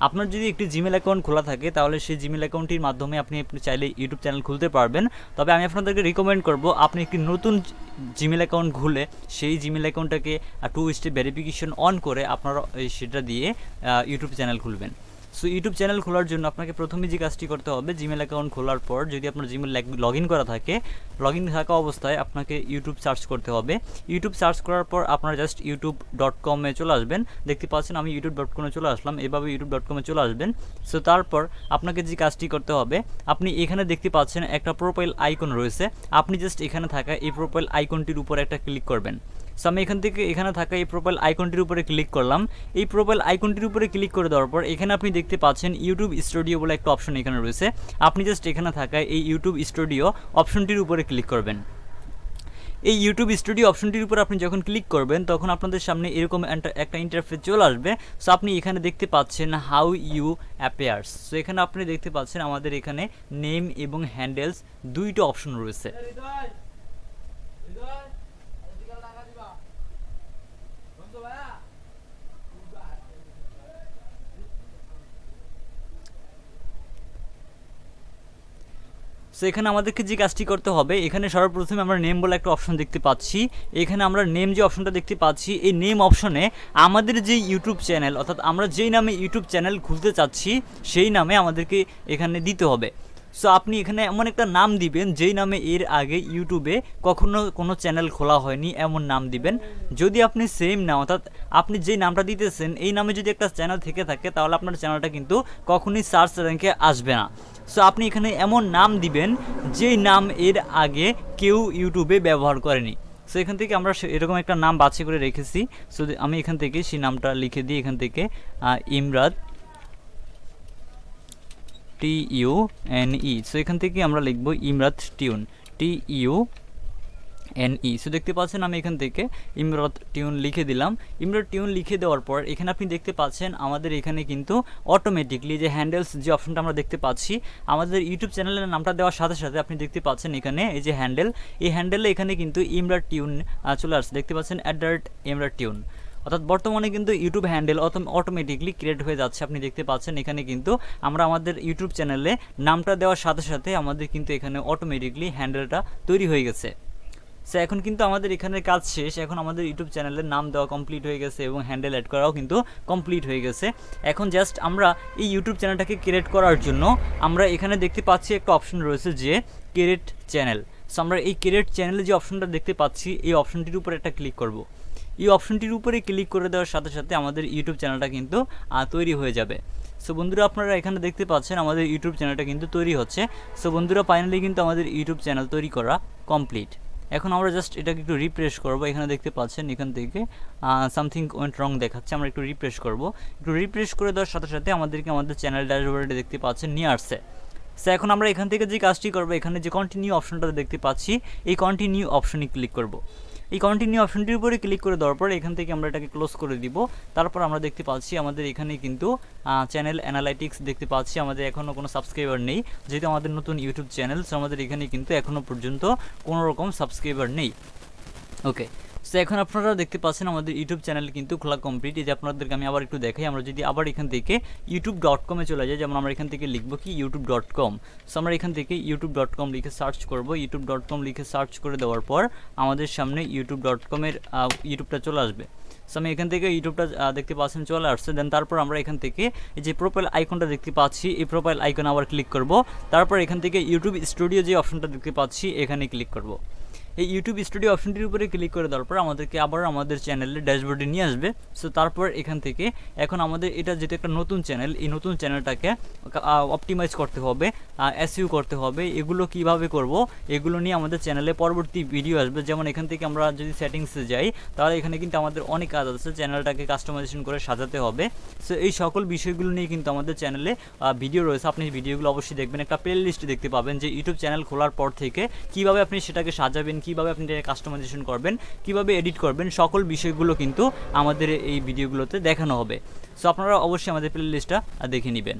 আপনার যদি একটি জিমেল অ্যাকাউন্ট খোলা থাকে তাহলে সেই জিমেল অ্যাকাউন্টটির মাধ্যমে আপনি চাইলে ইউটিউব চ্যানেল খুলতে পারবেন। তবে আমি আপনাদেরকে রিকমেন্ড করব আপনি একটি নতুন জিমেল অ্যাকাউন্ট খুলে সেই জিমেল অ্যাকাউন্টটাকে 2 স্টেপ ভেরিফিকেশন অন করে আপনারা সেটা দিয়ে ইউটিউব চ্যানেল খুলবেন। সো ইউটিউব চ্যানেল খোলার জন্য আপনাকে প্রথমে যে কাজটি করতে হবে, জিমেল অ্যাকাউন্ট খোলার পর যদি আপনার জিমেল লগ ইন করা থাকে, লগ ইন থাকা অবস্থায় আপনাকে ইউটিউব সার্চ করতে হবে। ইউটিউব সার্চ করার পর আপনারা জাস্ট youtube.com-এ চলে আসবেন। দেখতে পাচ্ছেন আমি youtube.com-এ চলে আসলাম, এভাবে youtube.com-এ চলে আসবেন। সো তারপর আপনাকে যে কাজটি করতে হবে, আপনি এখানে দেখতে পাচ্ছেন একটা প্রোফাইল আইকন রয়েছে, আপনি জাস্ট এখানে থাকা এই প্রোফাইল আইকনটির উপরে একটা ক্লিক করবেন। সো আমি এখান থেকে এখানে থাকা এই প্রোফাইল আইকনটির উপরে ক্লিক করলাম। এই প্রোফাইল আইকনটির উপরে ক্লিক করে দেওয়ার পর এখানে আপনি দেখতে পাচ্ছেন ইউটিউব স্টুডিও বলে একটা অপশন এখানে রয়েছে। আপনি জাস্ট এখানে থাকা এই ইউটিউব স্টুডিও অপশনটির উপরে ক্লিক করবেন। এই ইউটিউব স্টুডিও অপশনটির উপর আপনি যখন ক্লিক করবেন তখন আপনাদের সামনে এরকম একটা ইন্টারফেস চলে আসবে। সো আপনি এখানে দেখতে পাচ্ছেন হাউ ইউ অ্যাপিয়ার্স। সো এখানে আপনি দেখতে পাচ্ছেন আমাদের এখানে নেম এবং হ্যান্ডেলস দুইটা অপশন রয়েছে। সো এখানে আমাদেরকে যে কাজটি করতে হবে, এখানে সর্বপ্রথমে আমরা নেম বলে একটা অপশন দেখতে পাচ্ছি। এখানে আমরা নেম যে অপশনটা দেখতে পাচ্ছি, এই নেম অপশনে আমাদের যে ইউটিউব চ্যানেল, অর্থাৎ আমরা যেই নামে ইউটিউব চ্যানেল খুলতে চাচ্ছি সেই নামে আমাদেরকে এখানে দিতে হবে। সো আপনি এখানে এমন একটা নাম দিবেন যেই নামে এর আগে ইউটিউবে কখনো কোনো চ্যানেল খোলা হয়নি, এমন নাম দিবেন। যদি আপনি সেম নাম, অর্থাৎ আপনি যেই নামটা দিতেছেন এই নামে যদি একটা চ্যানেল থেকে থাকে তাহলে আপনার চ্যানেলটা কিন্তু কখনোই সার্চ র্যাঙ্কে আসবে না। সো আপনি এখানে এমন নাম দিবেন যেই নাম এর আগে কেউ ইউটিউবে ব্যবহার করেনি। সো এখান থেকে আমরা এরকম একটা নাম বাছাই করে রেখেছি। সো আমি এখান থেকে সেই নামটা লিখে দিই, এখান থেকে ইমরাত TUNE। সো এখান থেকে আমরা লিখব ইমরাত টিউন TUNE। সো দেখতে পাচ্ছেন আমি এখান থেকে ইমরাত টিউন লিখে দিলাম। ইমরাত টিউন লিখে দেওয়ার পর এখানে আপনি দেখতে পাচ্ছেন আমাদের এখানে কিন্তু অটোমেটিকলি যে হ্যান্ডেলস যে অপশনটা আমরা দেখতে পাচ্ছি, আমাদের ইউটিউব চ্যানেলের নামটা দেওয়ার সাথে সাথে আপনি দেখতে পাচ্ছেন এখানে এই যে হ্যান্ডেল, এই হ্যান্ডেলে এখানে কিন্তু ইমরাত টিউন চলে আসছে। দেখতে পাচ্ছেন @ইমরাত টিউন, অর্থাৎ বর্তমানে কিন্তু ইউটিউব হ্যান্ডেল অটোমেটিকলি ক্রিয়েট হয়ে যাচ্ছে। আপনি দেখতে পাচ্ছেন এখানে কিন্তু আমরা আমাদের ইউটিউব চ্যানেলে নামটা দেওয়ার সাথে সাথে আমাদের কিন্তু এখানে অটোমেটিকলি হ্যান্ডেলটা তৈরি হয়ে গেছে। সো এখন কিন্তু আমাদের এখানে কাজ শেষ। এখন আমাদের ইউটিউব চ্যানেলের নাম দেওয়া কমপ্লিট হয়ে গেছে এবং হ্যান্ডেল অ্যাড করাও কিন্তু কমপ্লিট হয়ে গেছে। এখন জাস্ট আমরা এই ইউটিউব চ্যানেলটাকে ক্রিয়েট করার জন্য আমরা এখানে দেখতে পাচ্ছি একটা অপশন রয়েছে যে ক্রিয়েট চ্যানেল। সো আমরা এই ক্রিয়েট চ্যানেলে যে অপশনটা দেখতে পাচ্ছি এই অপশনটির উপরে একটা ক্লিক করব। এই অপশনটির উপরে ক্লিক করে দেওয়ার সাথে সাথে আমাদের ইউটিউব চ্যানেলটা কিন্তু তৈরি হয়ে যাবে। সো বন্ধুরা আপনারা এখানে দেখতে পাচ্ছেন আমাদের ইউটিউব চ্যানেলটা কিন্তু তৈরি হচ্ছে। সো বন্ধুরা ফাইনালি কিন্তু আমাদের ইউটিউব চ্যানেল তৈরি করা কমপ্লিট। এখন আমরা জাস্ট এটাকে একটু রিফ্রেশ করব। এখানে দেখতে পাচ্ছেন এখান থেকে সামথিং ওয়েন্ট রং দেখাচ্ছে, আমরা একটু রিফ্রেশ করব। একটু রিফ্রেশ করে দেওয়ার সাথে সাথে আমাদেরকে আমাদের চ্যানেল ড্যাশবোর্ডে দেখতে পাচ্ছেন নিয়ে আসছে। সো এখন আমরা এখান থেকে যে কাজটি করব, এখানে যে কন্টিনিউ অপশনটা দেখতে পাচ্ছি এই কন্টিনিউ অপশনে ক্লিক করব। এই কন্টিনিউ অপশনটির উপরে ক্লিক করে দেওয়ার পর এখান থেকে আমরা এটাকে ক্লোজ করে দিব। তারপর আমরা দেখতে পাচ্ছি আমাদের এখানে কিন্তু চ্যানেল অ্যানালাইটিক্স দেখতে পাচ্ছি। আমাদের এখনও কোনো সাবস্ক্রাইবার নেই, যেহেতু আমাদের নতুন ইউটিউব চ্যানেল। সো আমাদের এখানে কিন্তু এখনও পর্যন্ত কোনো রকম সাবস্ক্রাইবার নেই। ওকে, সো এখন আপনারা দেখতে পাচ্ছেন আমাদের ইউটিউব চ্যানেল কিন্তু খোলা কমপ্লিট। এই যে আপনাদেরকে আমি আবার একটু দেখাই, আমরা যদি আবার এখান থেকে youtube.com-এ চলে যাই, যেমন আমরা এখান থেকে লিখব কি youtube.com। সো আমরা এখান থেকে youtube.com লিখে সার্চ করব। youtube.com লিখে সার্চ করে দেওয়ার পর আমাদের সামনে youtube.com-এর ইউটিউবটা চলে আসবে। সো আমি এখান থেকে ইউটিউবটা দেখতে পাচ্ছেন চলে আসছে। দেন তারপর আমরা এখান থেকে এই যে প্রোফাইল আইকনটা দেখতে পাচ্ছি, এই প্রোফাইল আইকন আবার ক্লিক করব। তারপর এখান থেকে ইউটিউব স্টুডিও যে অপশনটা দেখতে পাচ্ছি এখানে ক্লিক করব। এই ইউটিউব স্টুডিও অপশনটির উপরে ক্লিক করে দেওয়ার পর আমাদেরকে আবার আমাদের চ্যানেলের ড্যাশবোর্ডে নিয়ে আসবে। সো তারপর এখান থেকে এখন আমাদের এটা যেটা একটা নতুন চ্যানেল, এই নতুন চ্যানেলটাকে অপটিমাইজ করতে হবে, এসইও করতে হবে। এগুলো কিভাবে করব এগুলো নিয়ে আমাদের চ্যানেলে পরবর্তী ভিডিও আসবে। যেমন এখান থেকে আমরা যদি সেটিংসে যাই তাহলে এখানে কিন্তু আমাদের অনেক কাজ আছে, চ্যানেলটাকে কাস্টমাইজেশন করে সাজাতে হবে। সো এই সকল বিষয়গুলো নিয়ে কিন্তু আমাদের চ্যানেলে ভিডিও রয়েছে। আপনি ভিডিওগুলো অবশ্যই দেখবেন। একটা প্লে লিস্ট দেখতে পাবেন যে ইউটিউব চ্যানেল খোলার পর থেকে কীভাবে আপনি সেটাকে সাজাবেন, কীভাবে আপনি কাস্টমাইজেশন করবেন, কীভাবে এডিট করবেন, সকল বিষয়গুলো কিন্তু আমাদের এই ভিডিওগুলোতে দেখানো হবে। সো আপনারা অবশ্যই আমাদের প্লে লিস্টটা দেখে নেবেন।